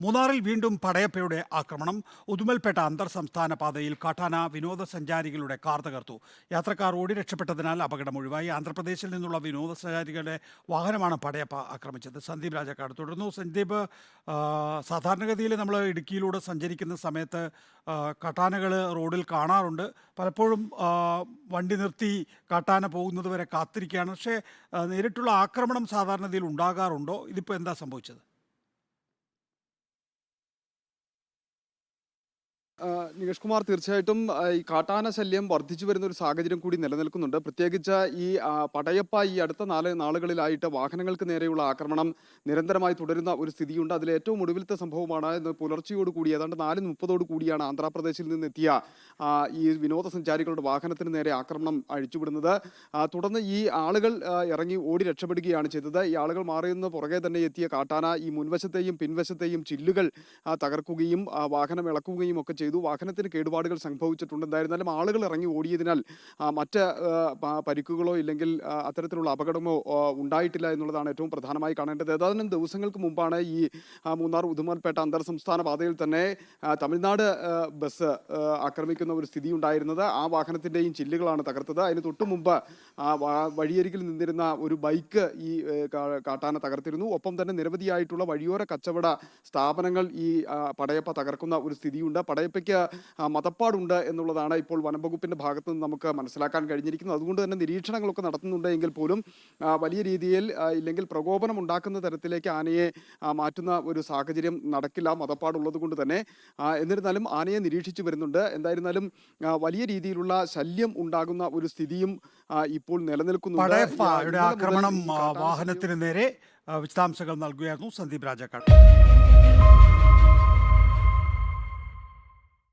മൂന്നാറിൽ വീണ്ടും പടയപ്പയുടെ ആക്രമണം. ഉദുമൽപേട്ട അന്തർ സംസ്ഥാന പാതയിൽ കാട്ടാന വിനോദസഞ്ചാരികളുടെ കാർ തകർത്തു. യാത്രക്കാർ ഓടി രക്ഷപ്പെട്ടതിനാൽ അപകടം ഒഴിവായി. ആന്ധ്രാപ്രദേശിൽ നിന്നുള്ള വിനോദസഞ്ചാരികളുടെ വാഹനമാണ് പടയപ്പ ആക്രമിച്ചത്. സന്ദീപ് രാജക്കാട് തുടർന്നു. സന്ദീപ്, സാധാരണഗതിയിൽ നമ്മൾ ഇടുക്കിയിലൂടെ സഞ്ചരിക്കുന്ന സമയത്ത് കാട്ടാനകൾ റോഡിൽ കാണാറുണ്ട്. പലപ്പോഴും വണ്ടി നിർത്തി കാട്ടാന പോകുന്നത് വരെ കാത്തിരിക്കുകയാണ്. പക്ഷേ നേരിട്ടുള്ള ആക്രമണം സാധാരണഗതിയിൽ ഉണ്ടാകാറുണ്ടോ? ഇതിപ്പോൾ എന്താ സംഭവിച്ചത്? നികേഷ് കുമാർ, തീർച്ചയായിട്ടും ഈ കാട്ടാന ശല്യം വർദ്ധിച്ചു വരുന്ന ഒരു സാഹചര്യം കൂടി നിലനിൽക്കുന്നുണ്ട്. പ്രത്യേകിച്ച് ഈ പടയപ്പ ഈ അടുത്ത നാളുകളിലായിട്ട് വാഹനങ്ങൾക്ക് നേരെയുള്ള ആക്രമണം നിരന്തരമായി തുടരുന്ന ഒരു സ്ഥിതിയുണ്ട്. അതിൽ ഏറ്റവും ഒടുവിലത്തെ സംഭവമാണ് ഇന്ന് പുലർച്ചയോട് കൂടി ഏതാണ്ട് 4:30 കൂടിയാണ് ആന്ധ്രാപ്രദേശിൽ നിന്നെത്തിയ ഈ വിനോദസഞ്ചാരികളുടെ വാഹനത്തിന് നേരെ ആക്രമണം അഴിച്ചുവിടുന്നത്. തുടർന്ന് ഈ ആളുകൾ ഇറങ്ങി ഓടി രക്ഷപ്പെടുകയാണ് ചെയ്തത്. ഈ ആളുകൾ മാറിയുന്ന പുറകെ തന്നെ എത്തിയ കാട്ടാന ഈ മുൻവശത്തെയും പിൻവശത്തെയും ചില്ലുകൾ തകർക്കുകയും വാഹനം ഇളക്കുകയും ഒക്കെ ചെയ്തു. വാഹനത്തിന് കേടുപാടുകൾ സംഭവിച്ചിട്ടുണ്ട്. എന്തായിരുന്നാലും ആളുകൾ ഇറങ്ങി ഓടിയതിനാൽ മറ്റ് പരിക്കുകളോ ഇല്ലെങ്കിൽ അത്തരത്തിലുള്ള അപകടമോ ഉണ്ടായിട്ടില്ല എന്നുള്ളതാണ് ഏറ്റവും പ്രധാനമായി കാണേണ്ടത്. ഏതാനും ദിവസങ്ങൾക്ക് മുമ്പാണ് ഈ മൂന്നാർ ഉദുമൽപേട്ട അന്തർ സംസ്ഥാന പാതയിൽ തന്നെ തമിഴ്നാട് ബസ് ആക്രമിക്കുന്ന ഒരു സ്ഥിതി ഉണ്ടായിരുന്നത്. ആ വാഹനത്തിൻ്റെയും ചില്ലുകളാണ് തകർത്തത്. അതിന് തൊട്ടു മുമ്പ് വഴിയരികിൽ നിന്നിരുന്ന ഒരു ബൈക്ക് ഈ കാട്ടാന തകർത്തിരുന്നു. ഒപ്പം തന്നെ നിരവധിയായിട്ടുള്ള വഴിയോര കച്ചവട സ്ഥാപനങ്ങൾ ഈ പടയപ്പ തകർക്കുന്ന ഒരു സ്ഥിതിയുണ്ട്. പടയപ്പയ്ക്ക് മതപ്പാടുണ്ട് എന്നുള്ളതാണ് ഇപ്പോൾ വനംവകുപ്പിന്റെ ഭാഗത്ത് നിന്ന് നമുക്ക് മനസ്സിലാക്കാൻ കഴിഞ്ഞിരിക്കുന്നത്. അതുകൊണ്ട് തന്നെ നിരീക്ഷണങ്ങളൊക്കെ നടത്തുന്നുണ്ട് എങ്കിൽ പോലും വലിയ രീതിയിൽ ഇല്ലെങ്കിൽ പ്രകോപനം ഉണ്ടാക്കുന്ന തരത്തിലേക്ക് ആനയെ മാറ്റുന്ന ഒരു സാഹചര്യം നടക്കില്ല, മതപ്പാടുള്ളത് കൊണ്ട് തന്നെ. എന്നിരുന്നാലും ആനയെ നിരീക്ഷിച്ചു വരുന്നുണ്ട്. എന്തായിരുന്നാലും വലിയ രീതിയിലുള്ള ശല്യം ഉണ്ടാകുന്ന ഒരു സ്ഥിതിയും ഇപ്പോൾ നിലനിൽക്കുന്നുണ്ട്. പടയപ്പയുടെ ആക്രമണം വാഹനത്തിന് നേരെ വിശദാംശങ്ങൾ നൽകുകയായിരുന്നു സന്ദീപ് രാജാക്കാട്.